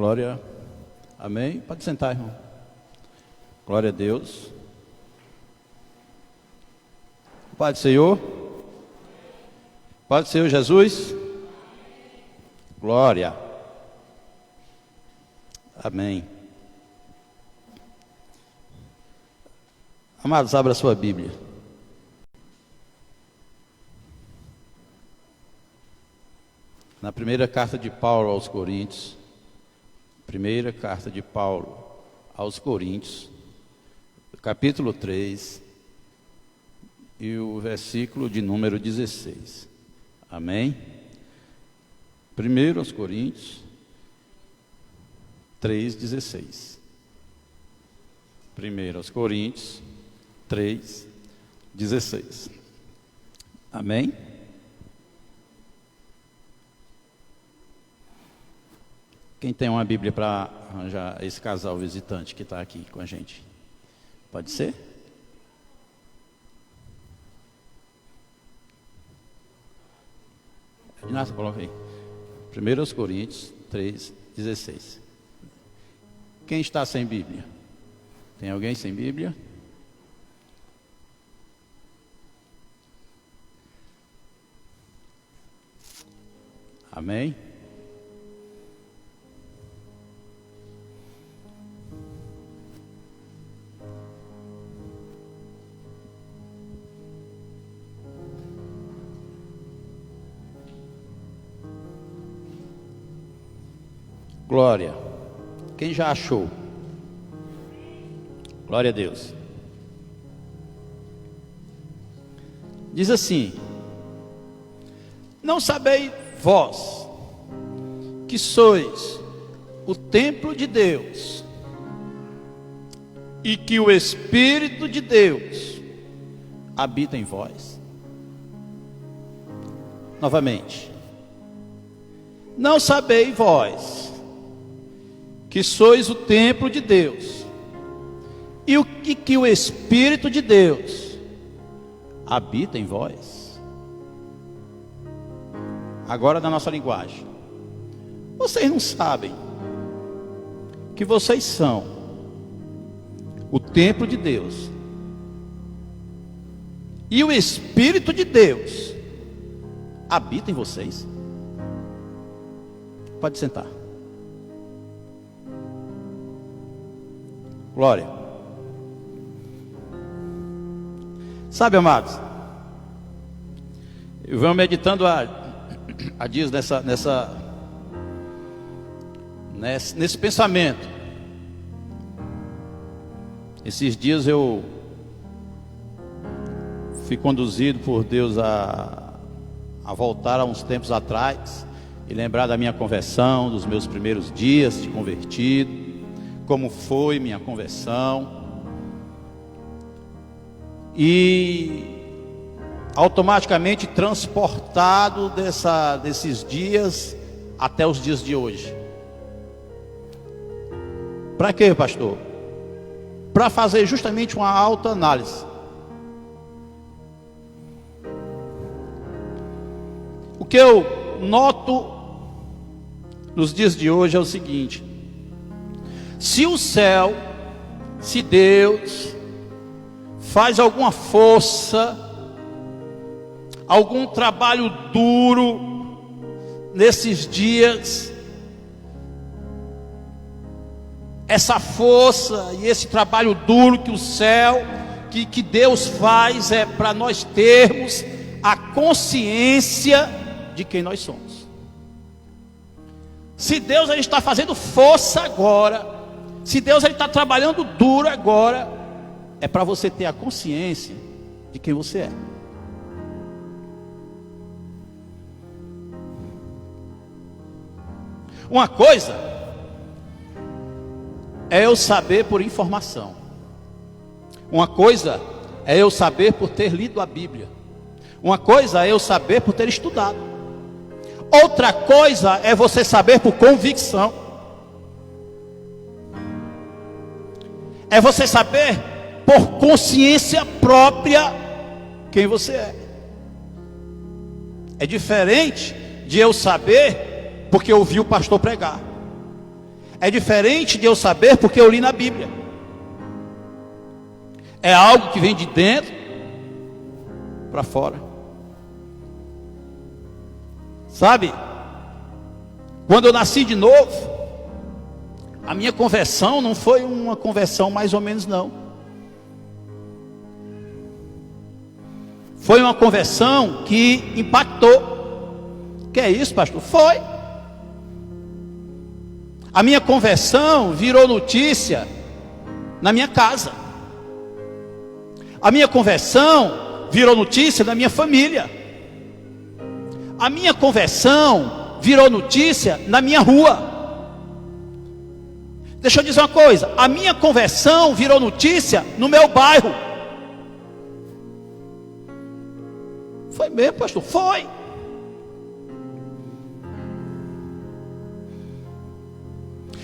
Glória. Amém. Pode sentar, irmão. Glória a Deus. Pai do Senhor. Pai do Senhor Jesus. Glória. Amém. Amados, abra a sua Bíblia. Na primeira carta de Paulo aos Coríntios. Primeira carta de Paulo aos Coríntios, capítulo 3, e o versículo de número 16. Amém? Primeiro aos Coríntios 3:16. Primeiro aos Coríntios 3:16. Amém? Quem tem uma Bíblia para arranjar esse casal visitante que está aqui com a gente? Pode ser? Inácio, coloca aí. 1 Coríntios 3:16. Quem está sem Bíblia? Tem alguém sem Bíblia? Amém? Glória. Quem já achou? Glória a Deus. Diz assim: não sabeis vós que sois o templo de Deus e que o Espírito de Deus habita em vós? Novamente. Não sabeis vós que sois o templo de Deus e que o Espírito de Deus habita em vós? Agora na nossa linguagem, vocês não sabem que vocês são o templo de Deus e o Espírito de Deus habita em vocês? Pode sentar. Glória. Sabe, amados, eu venho meditando há dias nesse pensamento. Esses dias eu fui conduzido por Deus a voltar a uns tempos atrás e lembrar da minha conversão, dos meus primeiros dias de convertido, como foi minha conversão, e automaticamente transportado desses dias até os dias de hoje. Para quê, pastor? Para fazer justamente uma autoanálise. O que eu noto nos dias de hoje é o seguinte: se o céu, se Deus faz alguma força, algum trabalho duro nesses dias, essa força e esse trabalho duro que o céu, que Deus faz, é para nós termos a consciência de quem nós somos. Se Deus ele está fazendo força agora, se Deus ele está trabalhando duro agora, é para você ter a consciência de quem você é. Uma coisa é eu saber por informação. Uma coisa é eu saber por ter lido a Bíblia. Uma coisa é eu saber por ter estudado. Outra coisa é você saber por convicção. É você saber por consciência própria quem você é. É diferente de eu saber porque eu ouvi o pastor pregar. é diferente de eu saber porque eu li na Bíblia. É algo que vem de dentro para fora. Sabe? Quando eu nasci de novo, a minha conversão não foi uma conversão mais ou menos não. Foi uma conversão que impactou. Que é isso, pastor? Foi. A minha conversão virou notícia na minha casa. A minha conversão virou notícia na minha família. A minha conversão virou notícia na minha rua. Deixa eu dizer uma coisa, a minha conversão virou notícia no meu bairro. Foi mesmo, pastor? Foi.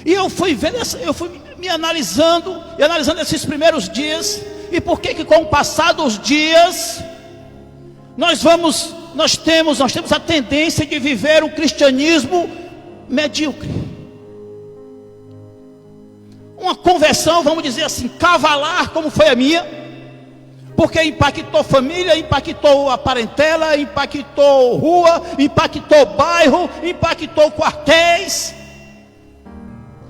E eu fui vendo, eu fui me analisando, e analisando esses primeiros dias, e por que com o passar dos dias, nós temos a tendência de viver um cristianismo medíocre. Uma conversão, vamos dizer assim, cavalar, como foi a minha, porque impactou família, impactou a parentela, impactou rua, impactou bairro, impactou quartéis.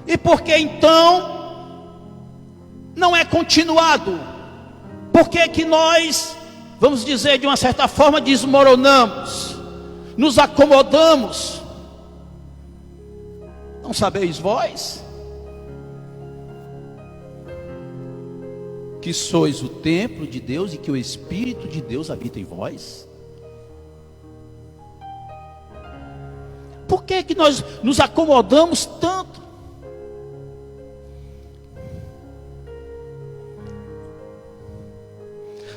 E porque então não é continuado? Por que nós, vamos dizer de uma certa forma, desmoronamos, nos acomodamos? Não sabeis vós que sois o templo de Deus e que o Espírito de Deus habita em vós? Por que nós nos acomodamos tanto?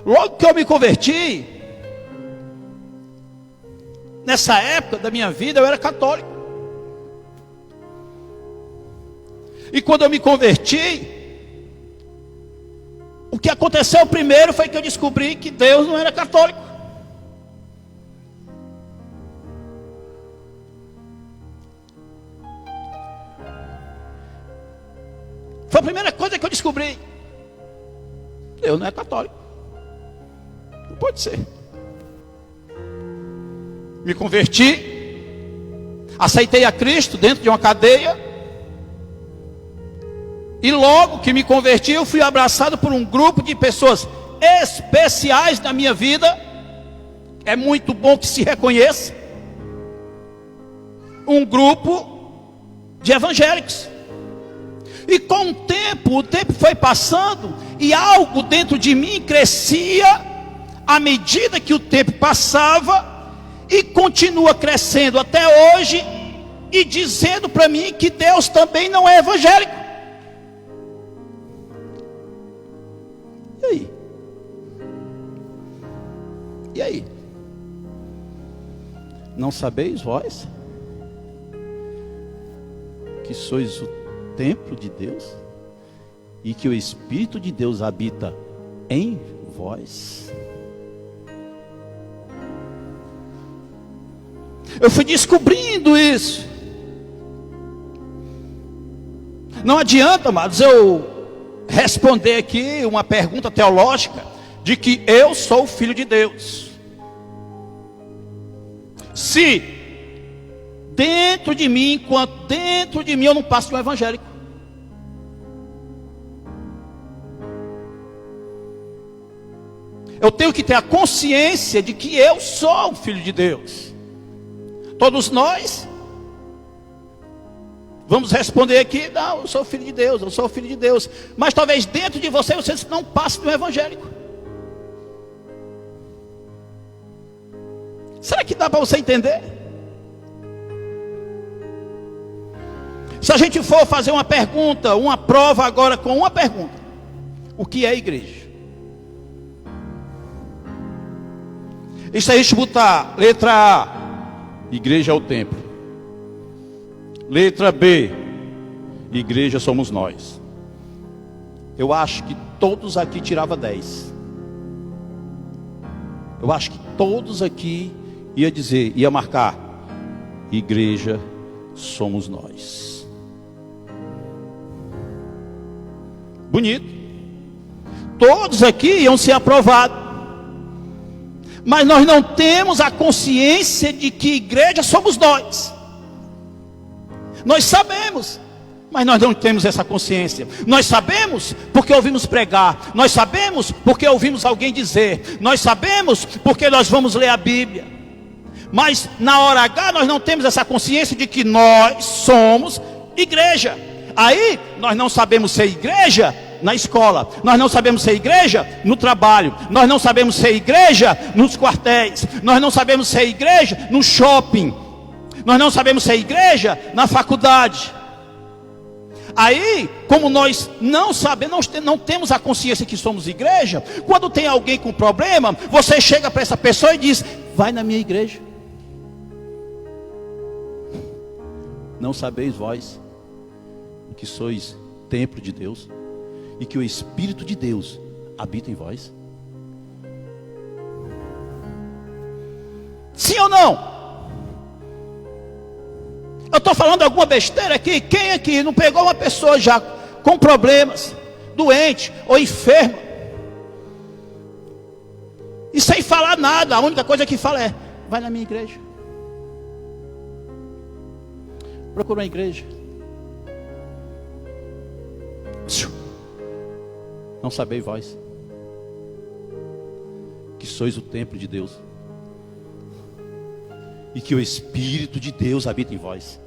Logo que eu me converti, nessa época da minha vida eu era católico. E quando eu me converti, o que aconteceu primeiro foi que eu descobri que Deus não era católico. Foi a primeira coisa que eu descobri. Deus não é católico. Não pode ser. Me converti, aceitei a Cristo dentro de uma cadeia, e logo que me converti, eu fui abraçado por um grupo de pessoas especiais na minha vida. É muito bom que se reconheça. Um grupo de evangélicos. E com o tempo foi passando, e algo dentro de mim crescia à medida que o tempo passava, e continua crescendo até hoje, e dizendo para mim que Deus também não é evangélico. E aí? E aí? Não sabeis vós que sois o templo de Deus e que o Espírito de Deus habita em vós? Eu fui descobrindo isso. Não adianta, amados, eu responder aqui uma pergunta teológica de que eu sou o filho de Deus, se dentro de mim, enquanto dentro de mim eu não passo de um evangélico. Eu tenho que ter a consciência de que eu sou o filho de Deus. Todos nós vamos responder aqui: não, eu sou o filho de Deus, eu sou o filho de Deus. Mas talvez dentro de você não passe de um evangélico. Será que dá para você entender? Se a gente for fazer uma pergunta, uma prova agora com uma pergunta: o que é igreja? E se a gente botar letra A, igreja é o templo. Letra B, igreja somos nós. Eu acho que todos aqui tiravam 10. Eu acho que todos aqui ia marcar: igreja somos nós. Bonito. Todos aqui iam ser aprovados. Mas nós não temos a consciência de que igreja somos nós. Nós sabemos, mas nós não temos essa consciência. Nós sabemos porque ouvimos pregar. Nós sabemos porque ouvimos alguém dizer. Nós sabemos porque nós vamos ler a Bíblia. Mas na hora H nós não temos essa consciência de que nós somos igreja. Aí nós não sabemos ser igreja na escola, nós não sabemos ser igreja no trabalho, nós não sabemos ser igreja nos quartéis, nós não sabemos ser igreja no shopping, nós não sabemos ser igreja na faculdade. Aí, como nós não sabemos, não temos a consciência que somos igreja, quando tem alguém com problema, você chega para essa pessoa e diz: vai na minha igreja. Não sabeis vós que sois templo de Deus e que o Espírito de Deus habita em vós? Sim ou não? Eu estou falando alguma besteira aqui? Quem aqui não pegou uma pessoa já com problemas, doente ou enferma, e sem falar nada, a única coisa que fala é: vai na minha igreja. Procura uma igreja. Não sabeis vós que sois o templo de Deus e que o Espírito de Deus habita em vós?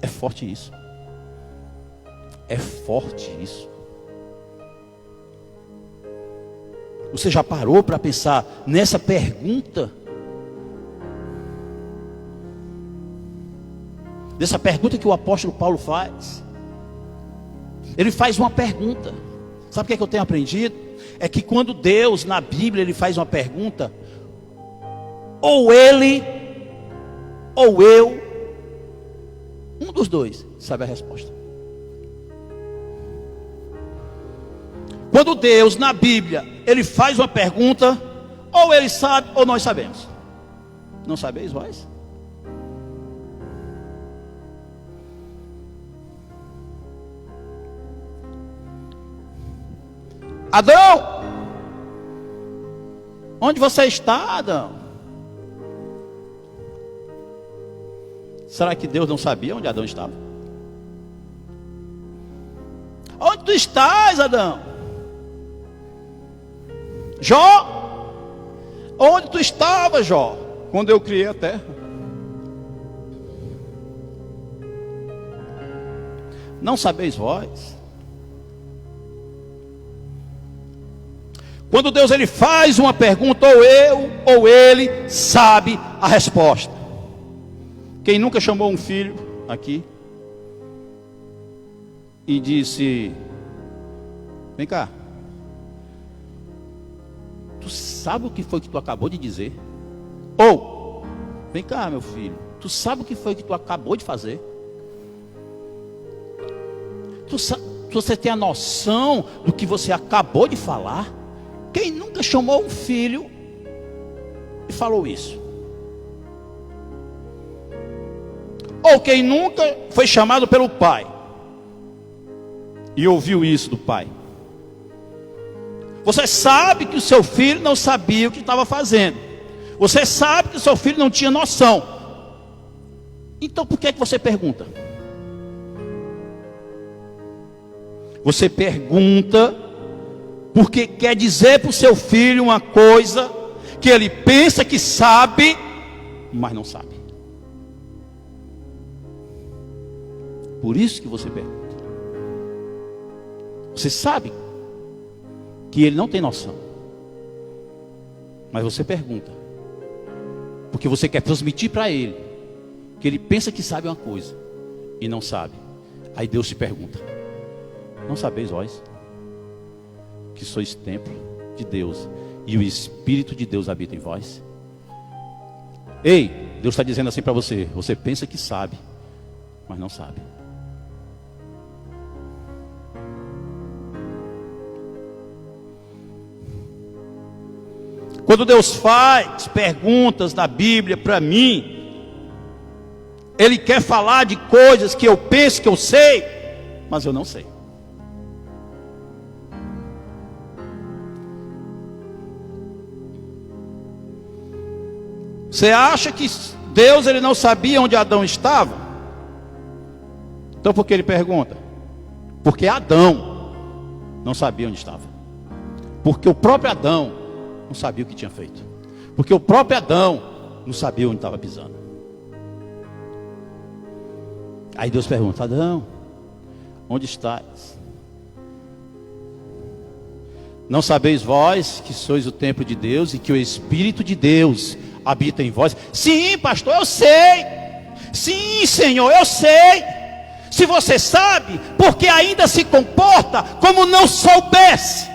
É forte isso. É forte isso. Você já parou para pensar nessa pergunta? Dessa pergunta que o apóstolo Paulo faz. Ele faz uma pergunta. Sabe o que eu tenho aprendido? É que quando Deus, na Bíblia, Ele faz uma pergunta, ou Ele, ou eu, um dos dois sabe a resposta. Quando Deus, na Bíblia, Ele faz uma pergunta, ou Ele sabe, ou nós sabemos. Não sabeis vós? Adão, onde você está, Adão? Será que Deus não sabia onde Adão estava? Onde tu estás, Adão? Jó, onde tu estava, Jó, quando eu criei a terra? Não sabeis vós? Quando Deus ele faz uma pergunta, ou eu ou ele sabe a resposta. Quem nunca chamou um filho aqui e disse: vem cá, tu sabe o que foi que tu acabou de dizer? Ou, vem cá, meu filho, tu sabe o que foi que tu acabou de fazer? Você tem a noção do que você acabou de falar? Quem nunca chamou um filho e falou isso? Ou quem nunca foi chamado pelo pai e ouviu isso do pai? Você sabe que o seu filho não sabia o que estava fazendo. Você sabe que o seu filho não tinha noção. Então por que você pergunta? Você pergunta porque quer dizer para o seu filho uma coisa que ele pensa que sabe, mas não sabe. Por isso que você pergunta. Você sabe que ele não tem noção, mas você pergunta porque você quer transmitir para ele que ele pensa que sabe uma coisa e não sabe. Aí Deus te pergunta: não sabeis vós que sois templo de Deus e o Espírito de Deus habita em vós? Ei, Deus está dizendo assim para você: você pensa que sabe, mas não sabe. Quando Deus faz perguntas na Bíblia para mim, Ele quer falar de coisas que eu penso que eu sei, mas eu não sei. Você acha que Deus ele não sabia onde Adão estava? Então por que ele pergunta? Porque Adão não sabia onde estava. Porque o próprio Adão não sabia o que tinha feito. Porque o próprio Adão não sabia onde estava pisando. Aí Deus pergunta: Adão, onde estás? Não sabeis vós que sois o templo de Deus e que o Espírito de Deus habita em vós? Sim, pastor, eu sei. Sim, Senhor, eu sei. Se você sabe, porque ainda se comporta como não soubesse.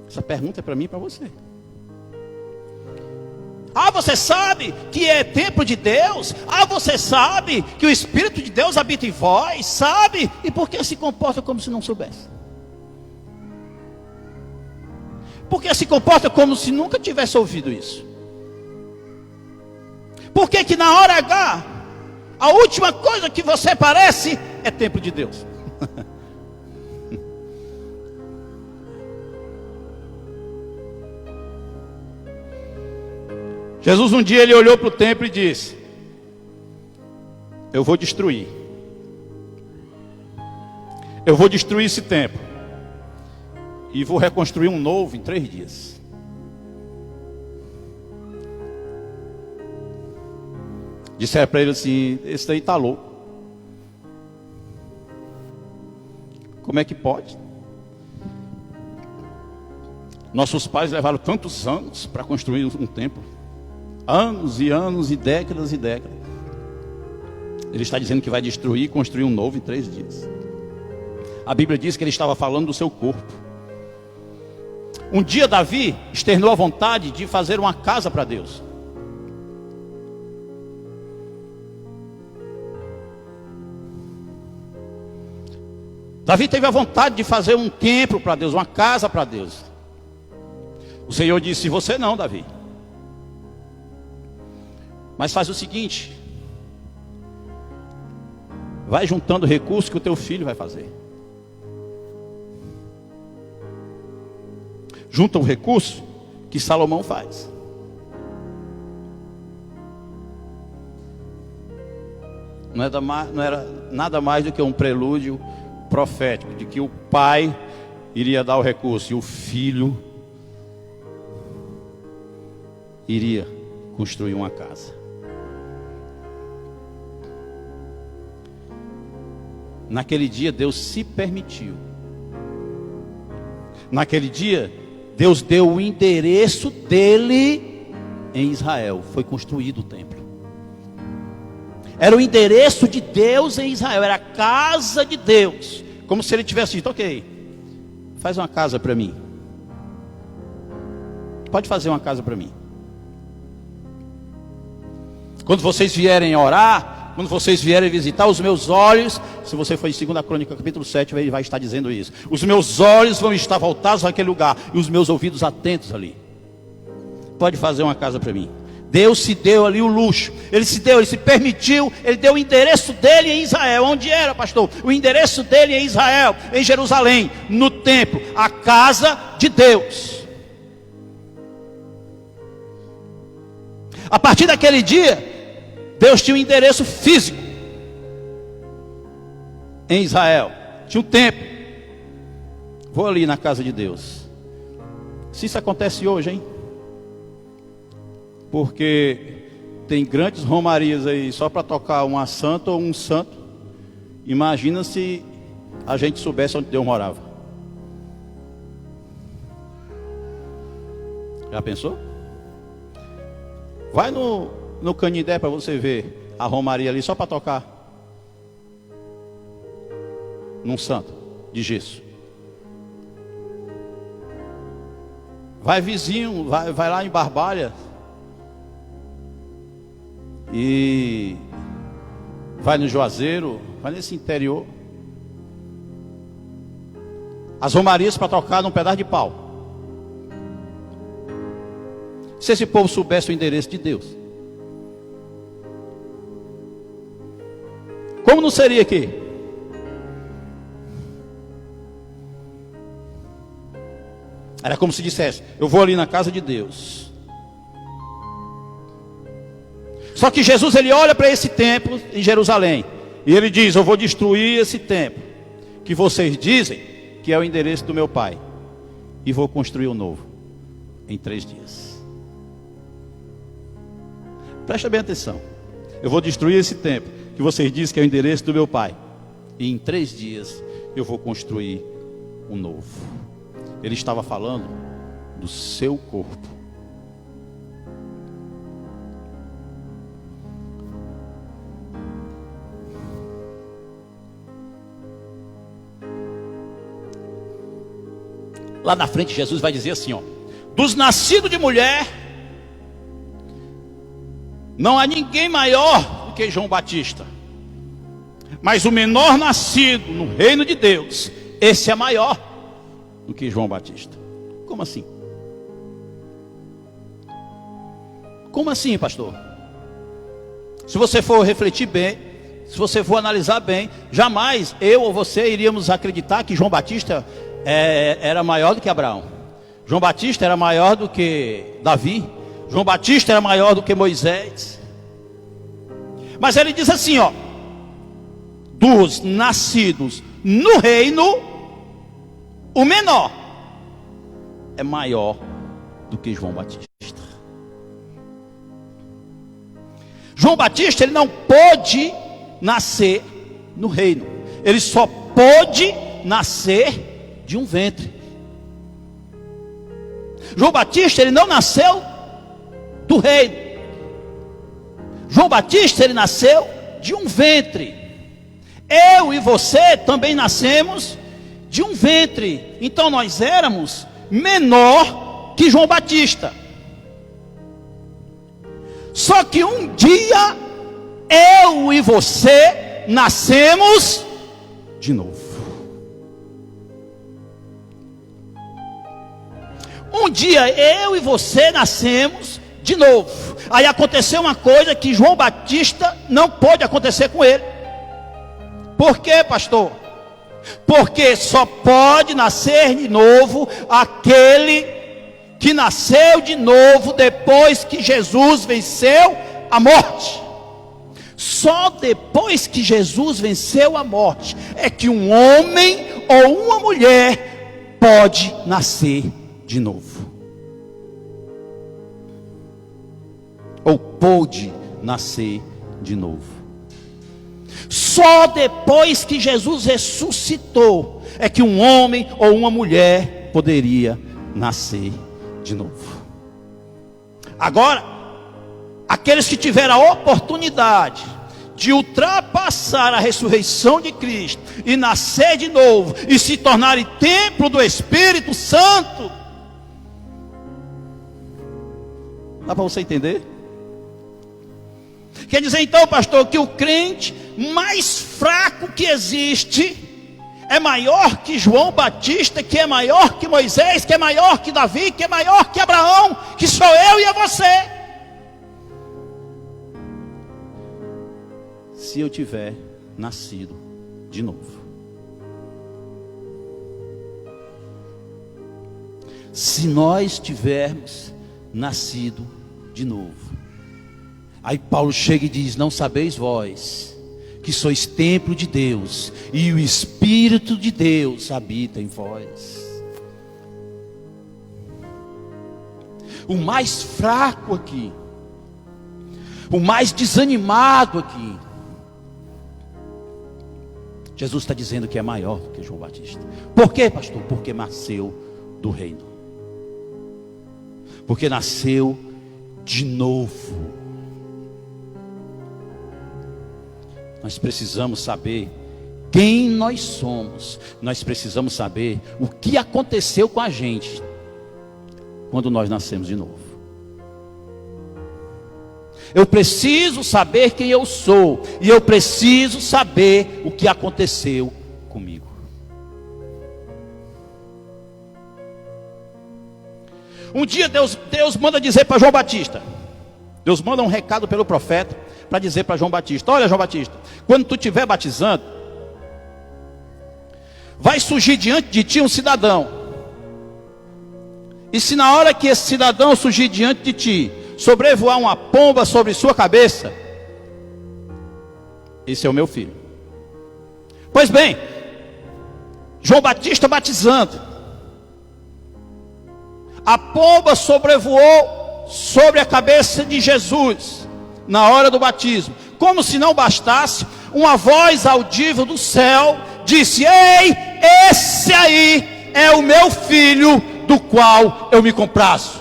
Essa pergunta é para mim e para você. Ah, você sabe que é templo de Deus? Ah, você sabe que o Espírito de Deus habita em vós? Sabe? E por que se comporta como se não soubesse? Por que se comporta como se nunca tivesse ouvido isso? Por que que na hora H, a última coisa que você parece é templo de Deus? Jesus um dia ele olhou para o templo e disse: eu vou destruir. Eu vou destruir esse templo. E vou reconstruir um novo em 3 dias. Disseram para ele assim: esse daí está louco. Como é que pode? Nossos pais levaram tantos anos para construir um templo. Anos e anos e décadas e décadas. Ele está dizendo que vai destruir e construir um novo em 3 dias. A Bíblia diz que ele estava falando do seu corpo. Um dia Davi externou a vontade de fazer uma casa para Deus. Davi teve a vontade de fazer um templo para Deus, uma casa para Deus. O Senhor disse: você não, Davi. Mas faz o seguinte: vai juntando recursos que o teu filho vai fazer. Junta o recurso que Salomão faz. Não era nada mais do que um prelúdio profético de que o pai iria dar o recurso e o filho iria construir uma casa. Naquele dia Deus se permitiu. Naquele dia Deus deu o endereço dele em Israel. Foi construído o templo. Era o endereço de Deus em Israel. Era a casa de Deus. Como se ele tivesse dito: ok, faz uma casa para mim. Pode fazer uma casa para mim. Quando vocês vierem orar, quando vocês vierem visitar, os meus olhos, se você for em 2 Crônica, capítulo 7, ele vai estar dizendo isso. Os meus olhos vão estar voltados naquele lugar e os meus ouvidos atentos ali. Pode fazer uma casa para mim. Deus se deu ali o luxo. Ele se permitiu, ele deu o endereço dele em Israel. Onde era, pastor? O endereço dele em Israel, em Jerusalém, no templo, a casa de Deus. A partir daquele dia, Deus tinha um endereço físico em Israel. Tinha um templo. Vou ali na casa de Deus. Se isso acontece hoje, hein? Porque tem grandes romarias aí só para tocar uma santa ou um santo. Imagina se a gente soubesse onde Deus morava. Já pensou? Vai no Canindé para você ver a romaria ali só para tocar num santo de gesso. Vai vizinho, vai lá em Barbalha e vai no Juazeiro, vai nesse interior. As romarias para tocar num pedaço de pau. Se esse povo soubesse o endereço de Deus, como não seria aqui? Era como se dissesse: eu vou ali na casa de Deus. Só que Jesus, ele olha para esse templo em Jerusalém e ele diz: eu vou destruir esse templo que vocês dizem que é o endereço do meu Pai, e vou construir um novo em 3 dias. Presta bem atenção. Eu vou destruir esse templo que vocês dizem que é o endereço do meu Pai, e em 3 dias eu vou construir um novo. Ele estava falando do seu corpo. Lá na frente Jesus vai dizer assim, ó: dos nascidos de mulher, não há ninguém maior do que João Batista, mas o menor nascido no reino de Deus, esse é maior do que João Batista. Como assim? Como assim, pastor? Se você for refletir bem, se você for analisar bem, jamais eu ou você iríamos acreditar que João Batista era maior do que Abraão. João Batista era maior do que Davi. João Batista era maior do que Moisés. Mas ele diz assim, ó: dos nascidos no reino, o menor é maior do que João Batista. João Batista, ele não pôde nascer no reino. Ele só pôde nascer de um ventre. João Batista, ele não nasceu do reino. João Batista, ele nasceu de um ventre. Eu e você também nascemos de um ventre. Então nós éramos menor que João Batista. Só que um dia eu e você nascemos de novo. Um dia eu e você nascemos de novo. Aí aconteceu uma coisa que João Batista não pôde acontecer com ele. Por quê, pastor? Porque só pode nascer de novo aquele que nasceu de novo depois que Jesus venceu a morte. Só depois que Jesus venceu a morte é que um homem ou uma mulher pode nascer de novo. Ou pôde nascer de novo. Só depois que Jesus ressuscitou é que um homem ou uma mulher poderia nascer de novo. Agora, aqueles que tiveram a oportunidade de ultrapassar a ressurreição de Cristo e nascer de novo e se tornarem templo do Espírito Santo, dá para você entender? Quer dizer então, pastor, que o crente mais fraco que existe é maior que João Batista, que é maior que Moisés, que é maior que Davi, que é maior que Abraão, que sou eu e é você. Se eu tiver nascido de novo. Se nós tivermos nascido de novo. Aí Paulo chega e diz: não sabeis vós que sois templo de Deus, e o Espírito de Deus habita em vós. O mais fraco aqui, o mais desanimado aqui, Jesus está dizendo que é maior do que João Batista. Por quê, pastor? Porque nasceu do reino. Porque nasceu de novo. Nós precisamos saber quem nós somos. Nós precisamos saber o que aconteceu com a gente quando nós nascemos de novo. Eu preciso saber quem eu sou. E eu preciso saber o que aconteceu comigo. Um dia Deus manda dizer para João Batista. Deus manda um recado pelo profeta para dizer para João Batista: olha, João Batista, quando tu estiver batizando, vai surgir diante de ti um cidadão. E se na hora que esse cidadão surgir diante de ti, sobrevoar uma pomba sobre sua cabeça, esse é o meu filho. Pois bem, João Batista batizando, a pomba sobrevoou sobre a cabeça de Jesus na hora do batismo. Como se não bastasse, uma voz audível do céu disse: ei, esse aí é o meu filho, do qual eu me comprazo.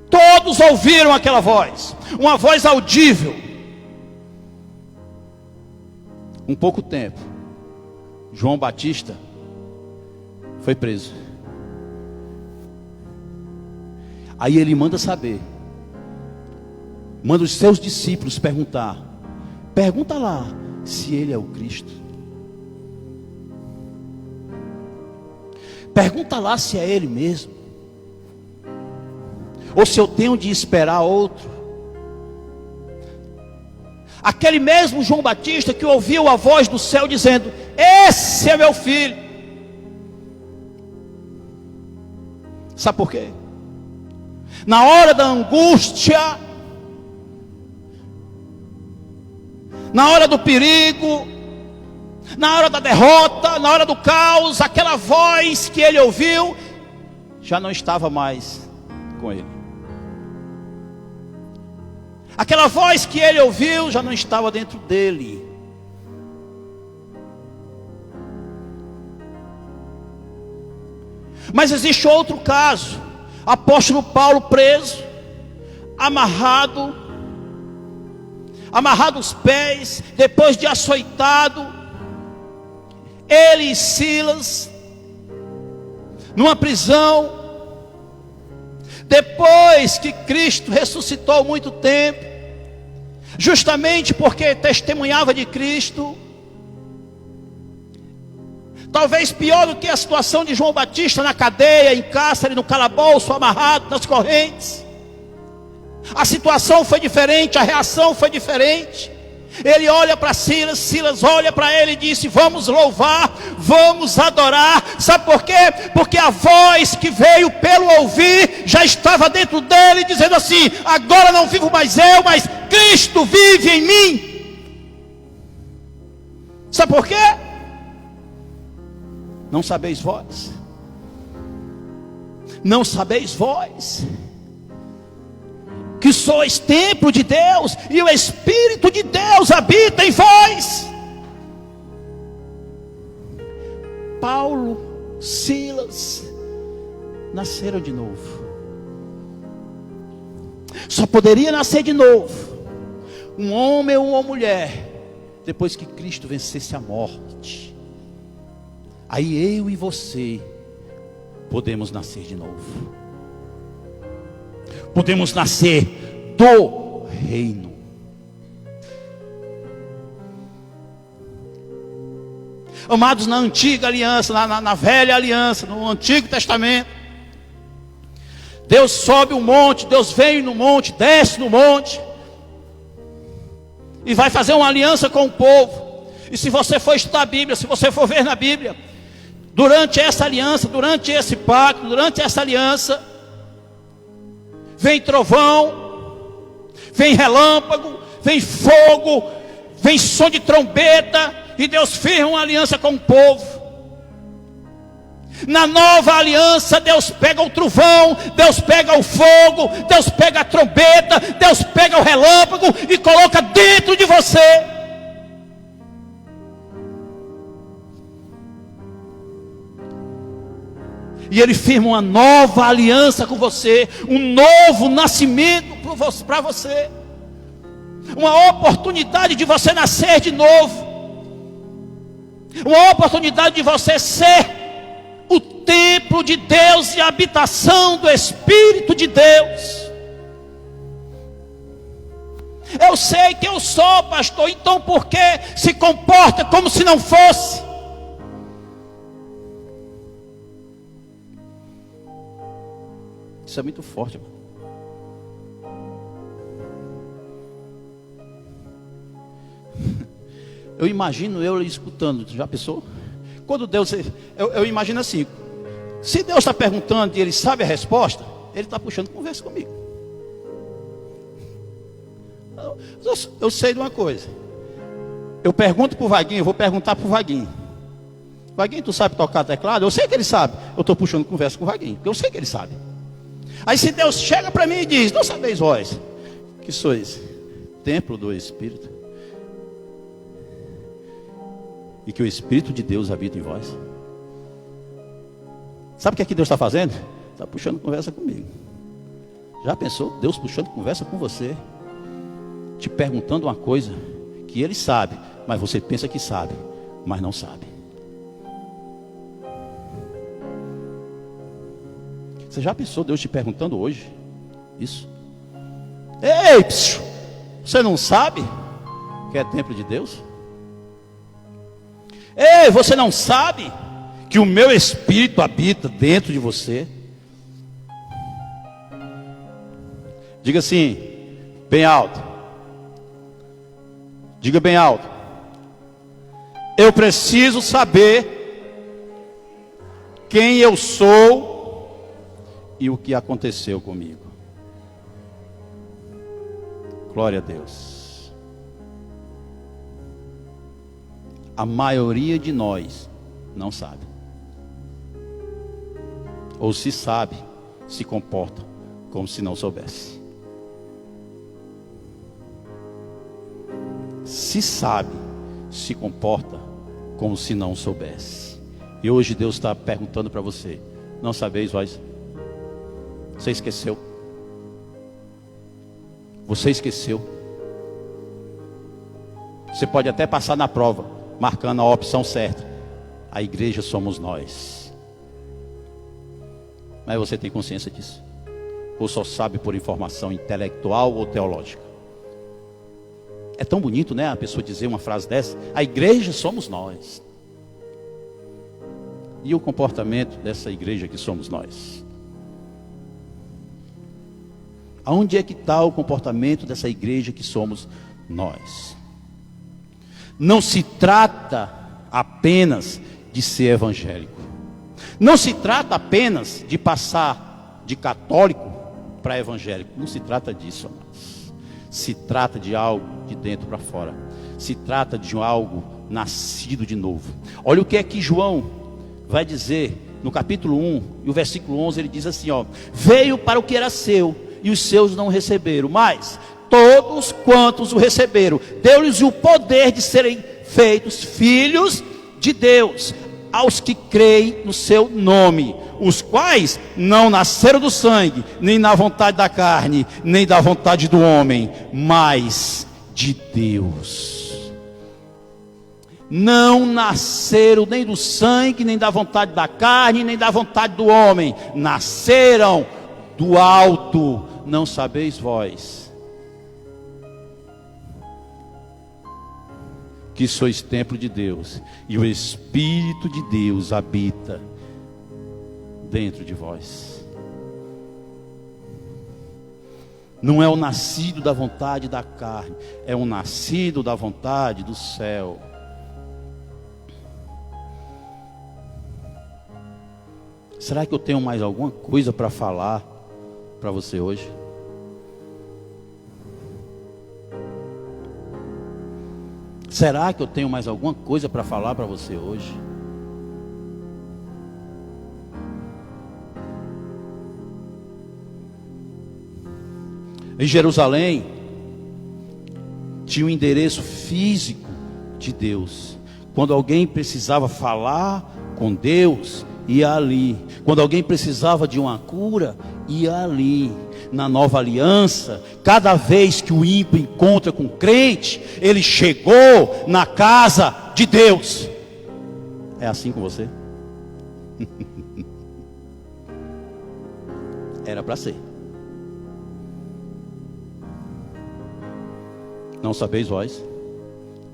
Todos ouviram aquela voz, uma voz audível. Um pouco tempo, João Batista foi preso. Aí ele manda saber, manda os seus discípulos pergunta lá se ele é o Cristo. Pergunta lá se é ele mesmo, ou se eu tenho de esperar outro. Aquele mesmo João Batista que ouviu a voz do céu dizendo: esse é meu filho. Sabe por quê? Na hora da angústia, na hora do perigo, na hora da derrota, na hora do caos, aquela voz que ele ouviu já não estava mais com ele. Aquela voz que ele ouviu já não estava dentro dele. Mas existe outro caso. Apóstolo Paulo preso, amarrado os pés, depois de açoitado, ele e Silas, numa prisão, depois que Cristo ressuscitou há muito tempo, justamente porque testemunhava de Cristo. Talvez pior do que a situação de João Batista na cadeia, em cárcere, no calabouço, amarrado nas correntes. A situação foi diferente, a reação foi diferente. Ele olha para Silas, Silas olha para ele e disse: vamos louvar, vamos adorar. Sabe por quê? Porque a voz que veio pelo ouvir já estava dentro dele, dizendo assim: agora não vivo mais eu, mas Cristo vive em mim. Sabe por quê? Não sabeis vós? Não sabeis vós que sois templo de Deus e o Espírito de Deus habita em vós? Paulo, Silas nasceram de novo. Só poderia nascer de novo um homem ou uma mulher depois que Cristo vencesse a morte. Aí eu e você podemos nascer de novo. Podemos nascer do reino. Amados, na antiga aliança, na velha aliança, no Antigo Testamento, Deus sobe um monte, Deus vem no monte, desce no monte, e vai fazer uma aliança com o povo. E se você for estudar a Bíblia, se você for ver na Bíblia, durante essa aliança, durante esse pacto, durante essa aliança, vem trovão, vem relâmpago, vem fogo, vem som de trombeta, e Deus firma uma aliança com o povo. Na nova aliança, Deus pega o trovão, Deus pega o fogo, Deus pega a trombeta, Deus pega o relâmpago e coloca dentro de você. E Ele firma uma nova aliança com você, um novo nascimento para você, uma oportunidade de você nascer de novo, uma oportunidade de você ser o templo de Deus e a habitação do Espírito de Deus. Eu sei que eu sou, pastor, então por que se comporta como se não fosse? Isso é muito forte, irmão. Eu imagino eu escutando. Já pensou? quando Deus, eu imagino assim, se Deus está perguntando e Ele sabe a resposta, Ele está puxando conversa comigo. Eu sei de uma coisa. Eu pergunto para o Vaguinho, eu vou perguntar para o Vaguinho. Vaguinho, tu sabe tocar teclado? Eu sei que ele sabe. Eu estou puxando conversa com o Vaguinho, porque eu sei que ele sabe. Aí se Deus chega para mim e diz, não sabeis vós, que sois templo do Espírito, e que o Espírito de Deus habita em vós. Sabe o que é que Deus está fazendo? Está puxando conversa comigo. Já pensou? Deus puxando conversa com você, te perguntando uma coisa que Ele sabe, mas você pensa que sabe, mas não sabe. Você já pensou Deus te perguntando hoje isso? Ei, você não sabe que é templo de Deus? Ei, você não sabe que o meu Espírito habita dentro de você? Diga assim, bem alto. Diga bem alto. Eu preciso saber quem eu sou e o que aconteceu comigo. Glória a Deus. A maioria de nós não sabe. Ou se sabe, se comporta como se não soubesse. Se sabe, se comporta como se não soubesse. E hoje Deus está perguntando para você: não sabeis vós? Você esqueceu? Você esqueceu? Você pode até passar na prova, marcando a opção certa. A igreja somos nós. Mas você tem consciência disso? Ou só sabe por informação intelectual ou teológica? É tão bonito, né? A pessoa dizer uma frase dessa. A igreja somos nós. E o comportamento dessa igreja que somos nós? Aonde é que está o comportamento dessa igreja que somos nós? Não se trata apenas de ser evangélico. Não se trata apenas de passar de católico para evangélico. Não se trata disso, amados. Se trata de algo de dentro para fora. Se trata de algo nascido de novo. Olha o que é que João vai dizer no capítulo 1 e o versículo 11. Ele diz assim, ó: veio para o que era seu, e os seus não receberam, mas todos quantos o receberam, deu-lhes o poder de serem feitos filhos de Deus, aos que creem no seu nome, os quais não nasceram do sangue, nem na vontade da carne, nem da vontade do homem, mas de Deus. Não nasceram nem do sangue, nem da vontade da carne, nem da vontade do homem, nasceram do alto. Não sabeis vós que sois templo de Deus, e o Espírito de Deus habita dentro de vós? Não é o nascido da vontade da carne, é o nascido da vontade do céu. Será que eu tenho mais alguma coisa para falar para você hoje? Será que eu tenho mais alguma coisa para falar para você hoje? Em Jerusalém tinha um endereço físico de Deus. Quando alguém precisava falar com Deus, ia ali. Quando alguém precisava de uma cura, ia ali. Na nova aliança, cada vez que o ímpio encontra com o crente, ele chegou na casa de Deus. É assim com você? Era para ser. Não sabeis vós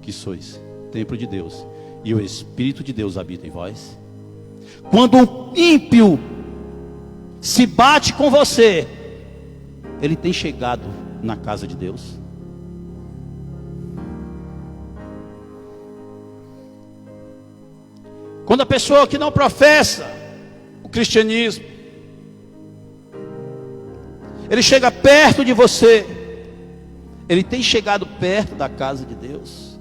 que sois templo de Deus, e o Espírito de Deus habita em vós? Quando o ímpio se bate com você, ele tem chegado na casa de Deus? Quando a pessoa que não professa o cristianismo, ele chega perto de você, ele tem chegado perto da casa de Deus?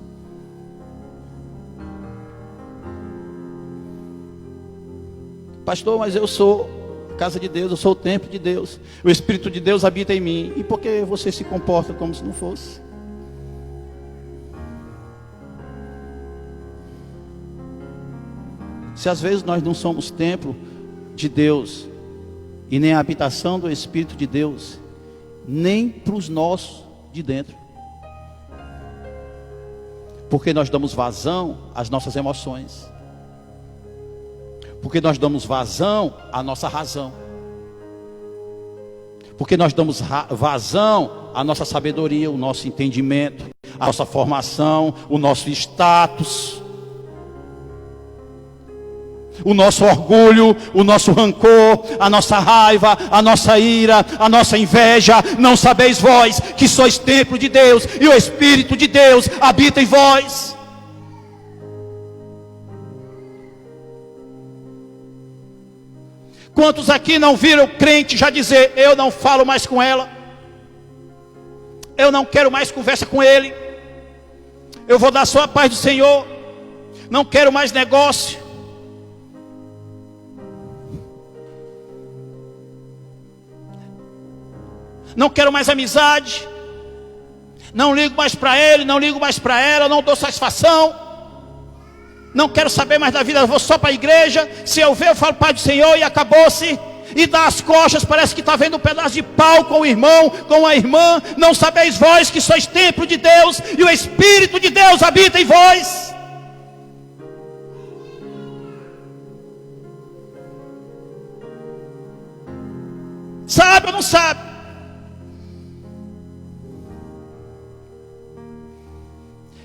Pastor, mas eu sou a casa de Deus, eu sou o templo de Deus, o Espírito de Deus habita em mim. E por que você se comporta como se não fosse? Se às vezes nós não somos templo de Deus, e nem a habitação do Espírito de Deus, nem para os nossos de dentro, porque nós damos vazão às nossas emoções, porque nós damos vazão à nossa razão, porque nós damos vazão à nossa sabedoria, o nosso entendimento, a nossa formação, o nosso status, o nosso orgulho, o nosso rancor, a nossa raiva, a nossa ira, a nossa inveja. Não sabeis vós que sois templo de Deus e o Espírito de Deus habita em vós? Quantos aqui não viram crente já dizer: eu não falo mais com ela, eu não quero mais conversa com ele, eu vou dar só a paz do Senhor, não quero mais negócio, não quero mais amizade, não ligo mais para ele, não ligo mais para ela, não dou satisfação, não quero saber mais da vida, eu vou só para a igreja, se eu ver eu falo Pai do Senhor e acabou-se, e dá as costas, parece que está vendo um pedaço de pau com o irmão, com a irmã. Não sabeis vós que sois templo de Deus e o Espírito de Deus habita em vós? Sabe ou não sabe?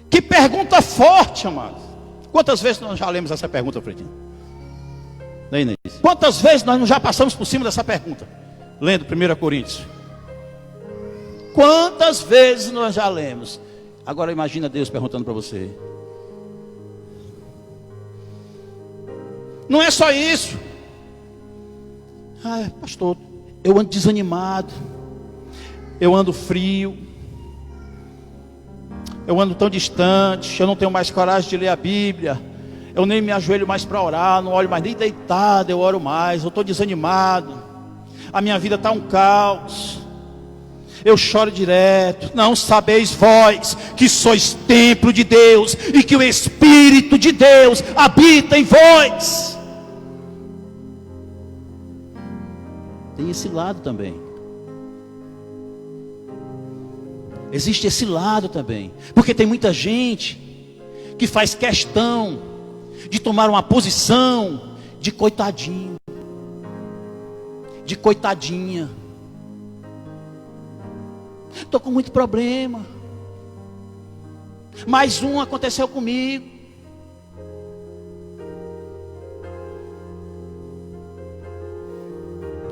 Que pergunta forte, amados. Quantas vezes nós já lemos essa pergunta, Fredinho? Quantas vezes nós já passamos por cima dessa pergunta? Lendo 1 Coríntios. Quantas vezes nós já lemos? Agora imagina Deus perguntando para você. Não é só isso. Ah, pastor, eu ando desanimado, eu ando frio, eu ando tão distante, eu não tenho mais coragem de ler a Bíblia, eu nem me ajoelho mais para orar, não olho mais nem deitado, eu oro mais, eu estou desanimado, a minha vida está um caos, eu choro direto. Não sabeis vós que sois templo de Deus e que o Espírito de Deus habita em vós? Tem esse lado também. Existe esse lado também. Porque tem muita gente que faz questão de tomar uma posição de coitadinho, de coitadinha. Estou com muito problema. Mais um aconteceu comigo.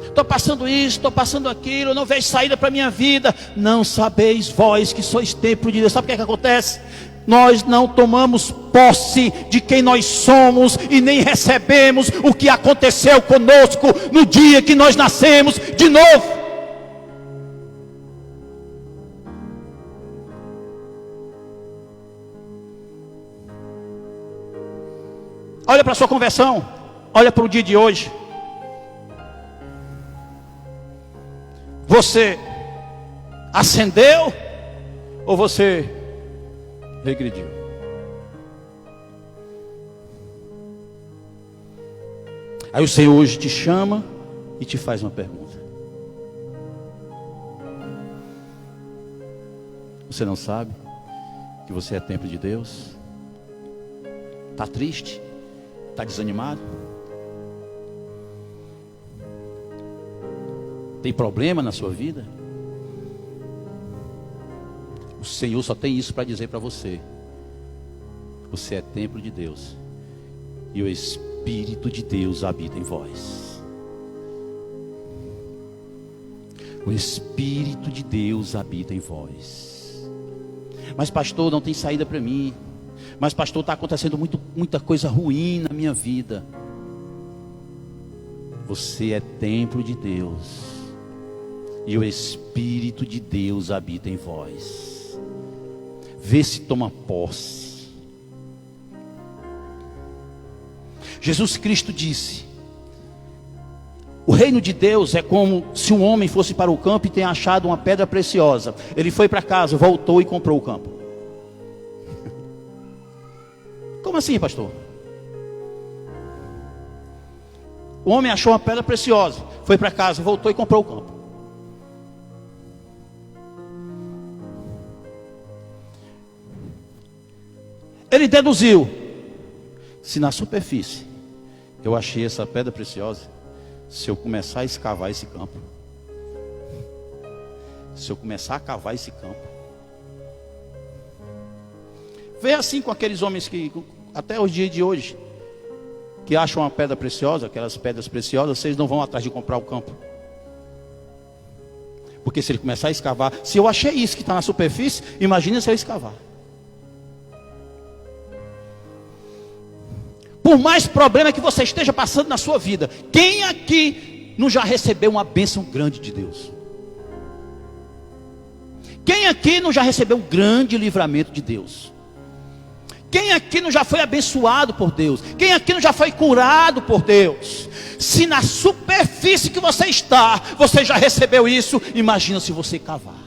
Estou passando isso, estou passando aquilo, eu não vejo saída para a minha vida. Não sabeis vós que sois templo de Deus. Sabe o que é que acontece? Nós não tomamos posse de quem nós somos e nem recebemos o que aconteceu conosco no dia que nós nascemos de novo. Olha para a sua conversão, olha para o dia de hoje. Você ascendeu ou você regrediu? Aí o Senhor hoje te chama e te faz uma pergunta. Você não sabe que você é templo de Deus? Está triste? Está desanimado? Tem problema na sua vida? O Senhor só tem isso para dizer para você. Você é templo de Deus e o Espírito de Deus habita em vós. O Espírito de Deus habita em vós. Mas pastor, não tem saída para mim. Mas pastor, está acontecendo muita coisa ruim na minha vida. Você é templo de Deus, e o Espírito de Deus habita em vós. Vê se toma posse. Jesus Cristo disse: o reino de Deus é como se um homem fosse para o campo e tenha achado uma pedra preciosa. Ele foi para casa, voltou e comprou o campo. Como assim, pastor? O homem achou uma pedra preciosa, foi para casa, voltou e comprou o campo. Ele deduziu: se na superfície eu achei essa pedra preciosa, se eu começar a escavar esse campo, se eu começar a cavar esse campo, vê assim com aqueles homens que até os dias de hoje, que acham uma pedra preciosa, aquelas pedras preciosas, vocês não vão atrás de comprar o campo. Porque se ele começar a escavar, se eu achei isso que está na superfície, imagine se eu escavar. Por mais problema que você esteja passando na sua vida, quem aqui não já recebeu uma bênção grande de Deus? Quem aqui não já recebeu um grande livramento de Deus? Quem aqui não já foi abençoado por Deus? Quem aqui não já foi curado por Deus? Se na superfície que você está, você já recebeu isso, imagina se você cavar.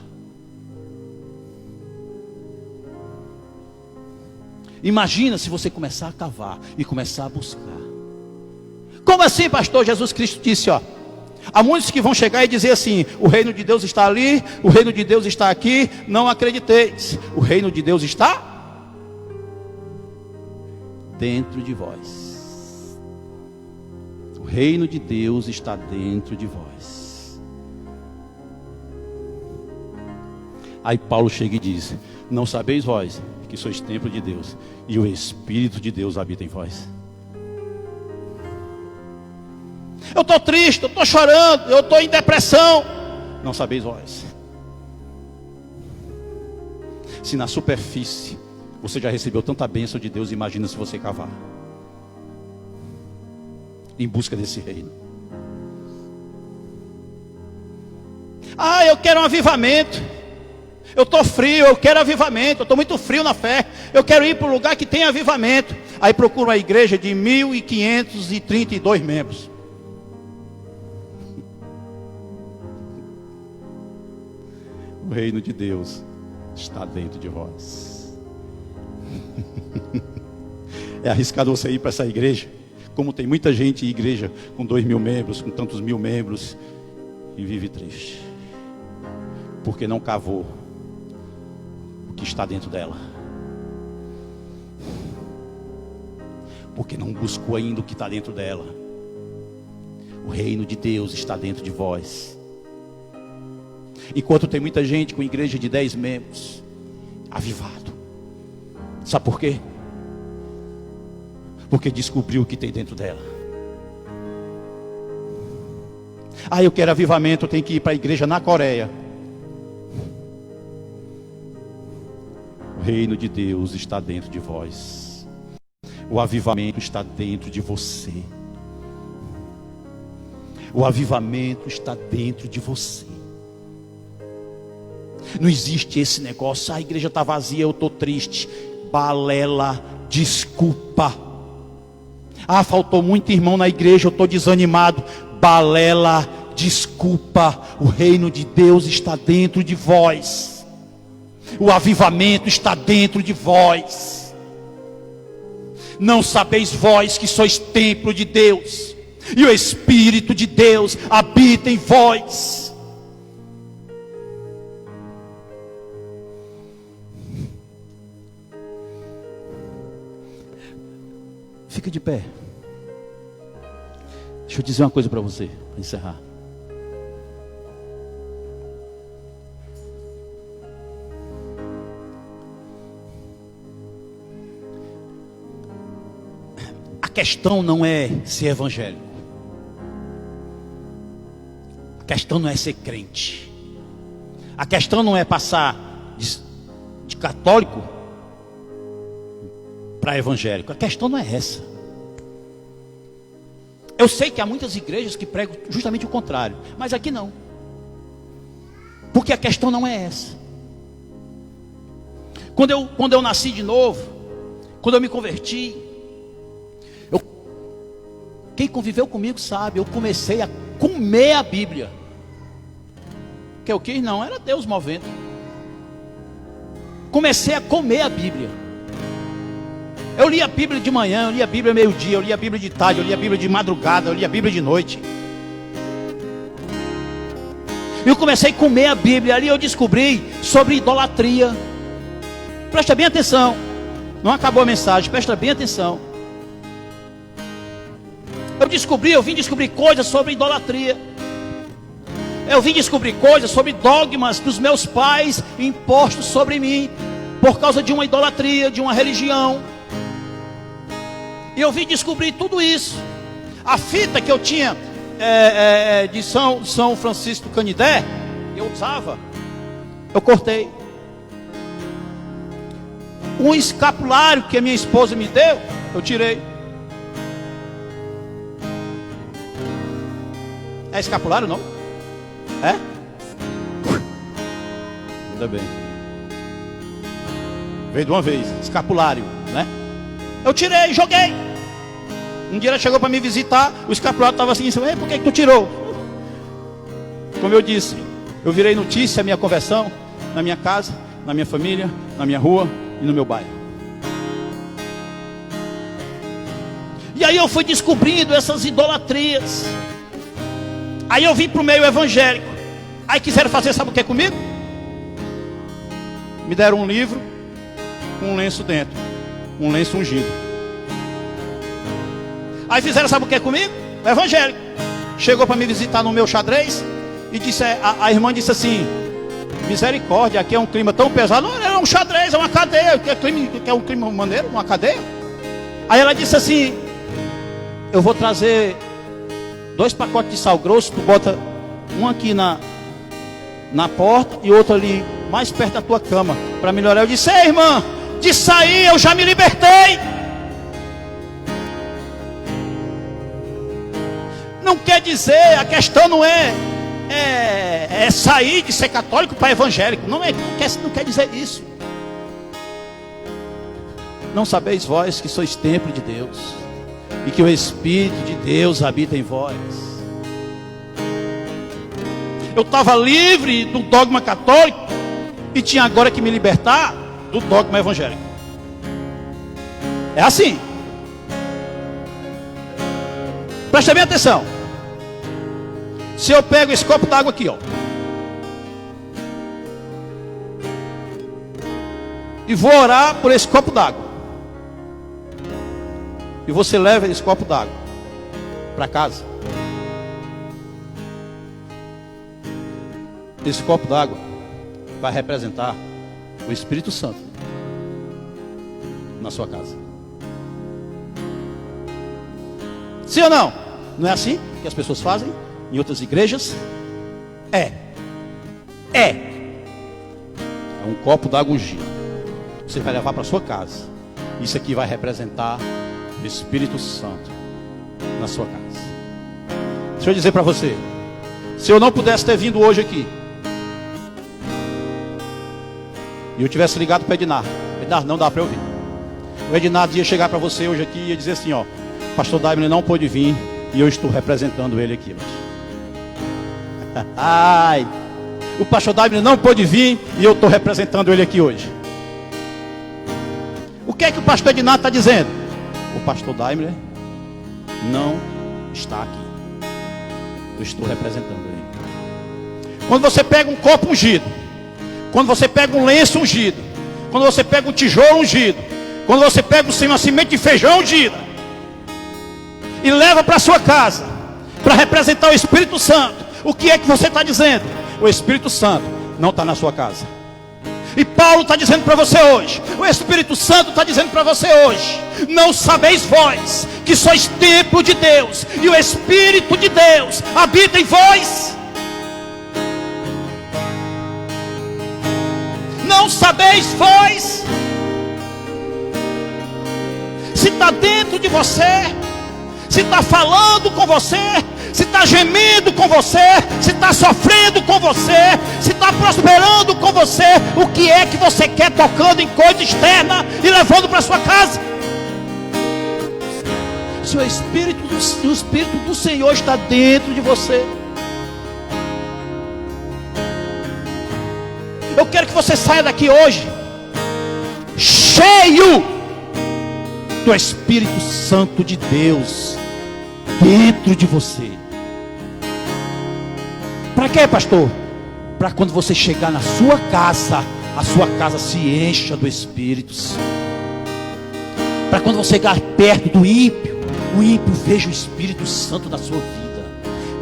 Imagina se você começar a cavar e começar a buscar. Como assim, pastor? Jesus Cristo disse, ó, há muitos que vão chegar e dizer assim: o reino de Deus está ali, o reino de Deus está aqui. Não acrediteis, o reino de Deus está dentro de vós. O reino de Deus está dentro de vós. Aí Paulo chega e diz: não sabeis vós que sois templo de Deus, e o Espírito de Deus habita em vós? Eu estou triste, eu estou chorando, eu estou em depressão. Não sabeis vós? Se na superfície você já recebeu tanta bênção de Deus, imagina se você cavar em busca desse reino. Ah, eu quero um avivamento. Eu estou frio, eu quero avivamento. Eu estou muito frio na fé. Eu quero ir para um lugar que tem avivamento. Aí procuro uma igreja de 1.532 membros. O reino de Deus está dentro de vós. É arriscado você ir para essa igreja, como tem muita gente em igreja com 2.000 membros, com tantos mil membros, e vive triste, porque não cavou o que está dentro dela, porque não buscou ainda o que está dentro dela. O reino de Deus está dentro de vós. Enquanto tem muita gente com igreja de 10 membros, avivado. Sabe por quê? Porque descobriu o que tem dentro dela. Ah, eu quero avivamento, eu tenho que ir para a igreja na Coreia. O reino de Deus está dentro de vós. O avivamento está dentro de você. O avivamento está dentro de você. Não existe esse negócio: a igreja está vazia, eu estou triste. Balela, desculpa. Ah, faltou muito irmão na igreja, eu estou desanimado. Balela, desculpa. O reino de Deus está dentro de vós. O avivamento está dentro de vós. Não sabeis vós que sois templo de Deus, e o Espírito de Deus habita em vós. Fica de pé. Deixa eu dizer uma coisa para você, para encerrar. A questão não é ser evangélico. A questão não é ser crente. A questão não é passar de católico para evangélico. A questão não é essa. Eu sei que há muitas igrejas que pregam justamente o contrário, mas aqui não. Porque a questão não é essa. Quando eu nasci de novo, quando eu me converti, quem conviveu comigo sabe, eu comecei a comer a Bíblia. Que eu quis não, era Deus movendo. Comecei a comer a Bíblia. Eu li a Bíblia de manhã, eu li a Bíblia meio-dia, eu li a Bíblia de tarde, eu li a Bíblia de madrugada, eu li a Bíblia de noite. Eu comecei a comer a Bíblia, ali eu descobri sobre idolatria. Presta bem atenção, não acabou a mensagem, presta bem atenção. Eu vim descobrir coisas sobre idolatria. Eu vim descobrir coisas sobre dogmas dos meus pais impostos sobre mim, por causa de uma idolatria, de uma religião. E eu vim descobrir tudo isso. A fita que eu tinha de São Francisco do Canidé, eu usava, eu cortei. Um escapulário que a minha esposa me deu, eu tirei. É escapulário não? É? Ainda bem. Veio de uma vez, escapulário, né? Eu tirei, joguei. Um dia ela chegou para me visitar, o escapulário estava assim, por que tu tirou? Como eu disse, eu virei notícia a minha conversão, na minha casa, na minha família, na minha rua e no meu bairro. E aí eu fui descobrindo essas idolatrias. Aí eu vim para o meio evangélico. Aí quiseram fazer, sabe o que comigo? Me deram um livro com um lenço dentro, um lenço ungido. Aí fizeram, sabe o que comigo? O evangélico chegou para me visitar no meu xadrez e disse, a irmã disse assim, misericórdia, aqui é um clima tão pesado. Não, é um xadrez, é uma cadeia. É um clima maneiro, uma cadeia. Aí ela disse assim, eu vou trazer 2 pacotes de sal grosso, tu bota um aqui na porta e outro ali mais perto da tua cama, para melhorar. Eu disse, ei irmã, disso aí eu já me libertei. Não quer dizer, a questão não é sair de ser católico para evangélico. Não quer dizer isso. Não sabeis vós que sois templo de Deus e que o Espírito de Deus habita em vós. Eu estava livre do dogma católico e tinha agora que me libertar do dogma evangélico. É assim. Presta bem atenção. Se eu pego esse copo d'água aqui, ó, e vou orar por esse copo d'água, e você leva esse copo d'água para casa, esse copo d'água vai representar o Espírito Santo na sua casa. Sim ou não? Não é assim que as pessoas fazem em outras igrejas? É um copo d'água ungido. Você vai levar para sua casa. Isso aqui vai representar o Espírito Santo na sua casa. Deixa eu dizer para você, se eu não pudesse ter vindo hoje aqui e eu tivesse ligado para o Ednardo, não dá para eu vir. O Ednardo ia chegar para você hoje aqui e ia dizer assim, ó, pastor Daimler não pôde vir e eu estou representando ele aqui hoje. Ai, o pastor Daimler não pôde vir e eu estou representando ele aqui hoje. O que é que o pastor Ednardo está dizendo? O pastor Daimler não está aqui. Eu estou representando ele. Quando você pega um copo ungido, quando você pega um lenço ungido, quando você pega um tijolo ungido, quando você pega uma semente de feijão ungida e leva para sua casa para representar o Espírito Santo, o que é que você está dizendo? O Espírito Santo não está na sua casa. E Paulo está dizendo para você hoje, o Espírito Santo está dizendo para você hoje, não sabeis vós que sois templo de Deus e o Espírito de Deus habita em vós? Não sabeis vós? está dentro de você, se está falando com você, se está gemendo com você, se está sofrendo com você, se está prosperando com você, o que é que você quer tocando em coisa externa e levando para sua casa? Se o Espírito do Senhor está dentro de você, eu quero que você saia daqui hoje cheio do Espírito Santo de Deus dentro de você. Para quê, pastor? Para quando você chegar na sua casa, a sua casa se encha do Espírito Santo. Para quando você chegar perto do ímpio, o ímpio veja o Espírito Santo na sua vida,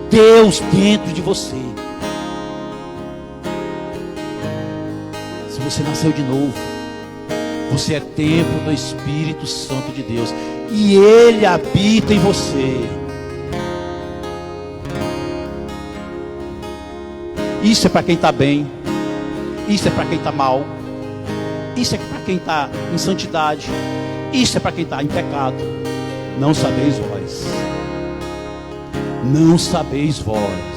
Deus dentro de você. Se você nasceu de novo, você é templo do Espírito Santo de Deus, e Ele habita em você. Isso é para quem está bem, isso é para quem está mal, isso é para quem está em santidade, isso é para quem está em pecado. Não sabeis vós, não sabeis vós.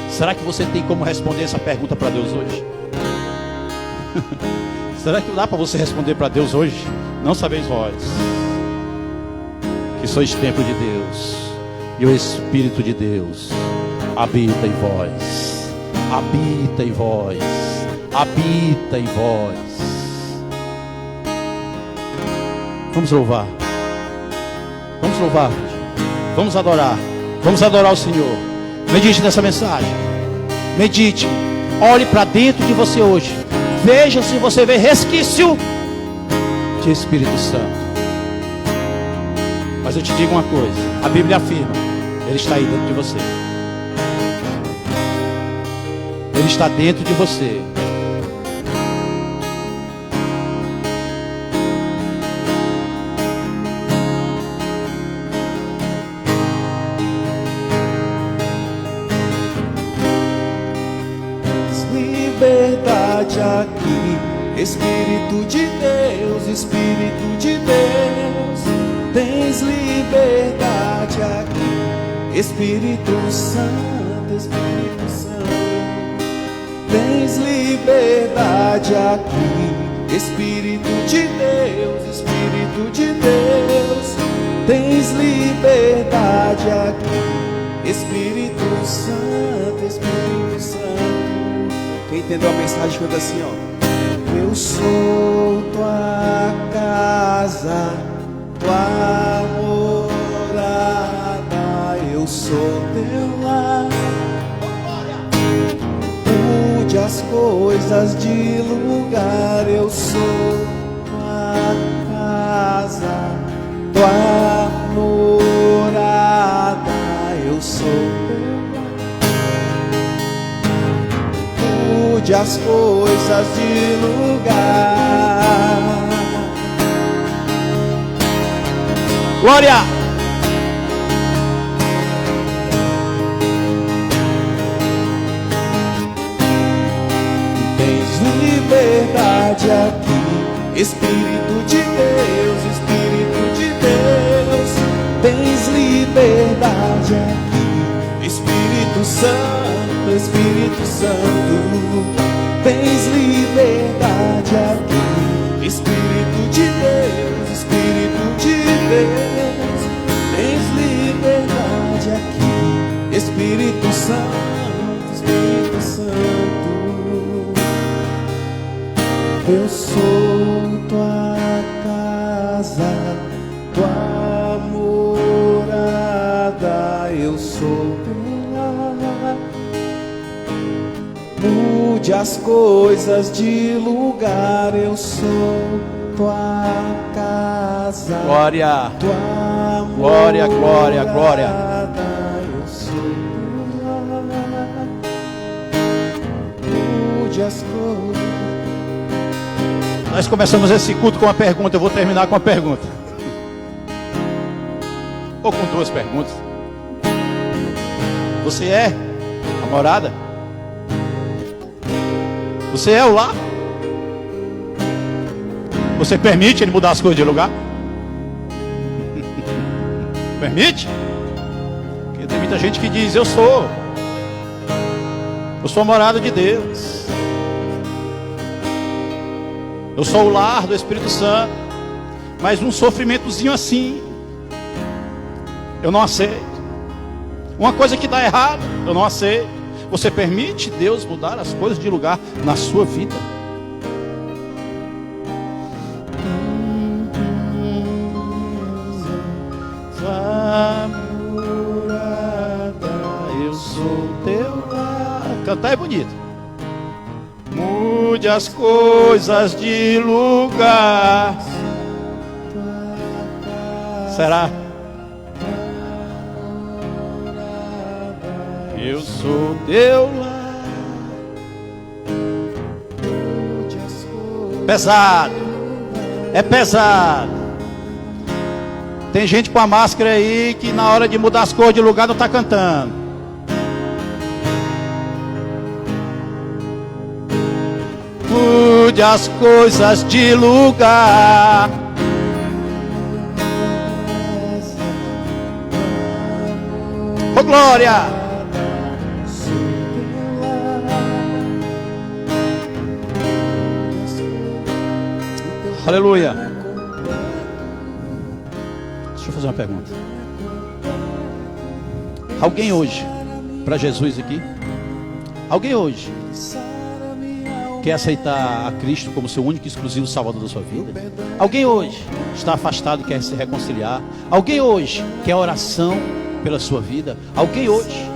Será que você tem como responder essa pergunta para Deus hoje? Será que dá para você responder para Deus hoje? Não sabeis vós que sois templo de Deus, e o Espírito de Deus habita em vós, habita em vós, habita em vós. Vamos louvar, vamos adorar o Senhor. Medite nessa mensagem, medite, olhe para dentro de você hoje, veja se você vê resquício de Espírito Santo. Mas eu te digo uma coisa, a Bíblia afirma, Ele está aí dentro de você, Ele está dentro de você. Liberdade aqui, Espírito de Deus, Espírito de Deus, tens liberdade aqui, Espírito Santo, Espírito Santo, tens liberdade aqui, Espírito de Deus, Espírito de Deus, tens liberdade aqui, Espírito Santo, Espírito Santo. Quem entendeu a mensagem canta assim, ó. Eu sou tua casa, tua morada, eu sou teu lar. Mude as coisas de lugar, eu sou tua casa, tua morada, eu sou teu lar. Mude as coisas de lugar. Glória! Tens liberdade aqui, Espírito de Deus, Espírito de Deus, tens liberdade aqui, Espírito Santo, Espírito Santo, tens liberdade aqui, Espírito de Deus, Espírito de Deus, tens liberdade aqui, Espírito Santo, Espírito Santo. Eu sou tua casa, tua morada, eu sou teu lar. Mude as coisas de lugar, eu sou tua casa. Glória! Tua Glória, glória, glória. morada, eu sou teu lar. Mude as coisas. Nós começamos esse culto com uma pergunta, eu vou terminar com uma pergunta. Ou com duas perguntas. Você é namorada? Você é o lar? Você permite ele mudar as coisas de lugar? Permite? Porque tem muita gente que diz: eu sou a morada de Deus, eu sou o lar do Espírito Santo. Mas um sofrimentozinho assim eu não aceito. Uma coisa que dá errado eu não aceito. Você permite Deus mudar as coisas de lugar na sua vida? Eu sou teu lar. Cantar é bonito. Mude as coisas de lugar. Será? Eu sou teu lar. Pesado. É pesado. Tem gente com a máscara aí que na hora de mudar as cores de lugar não está cantando. Mude as coisas de lugar. Oh, glória! Aleluia! Deixa eu fazer uma pergunta. Alguém hoje, para Jesus aqui, alguém hoje quer aceitar a Cristo como seu único e exclusivo Salvador da sua vida? Alguém hoje está afastado e quer se reconciliar? Alguém hoje quer oração pela sua vida? Alguém hoje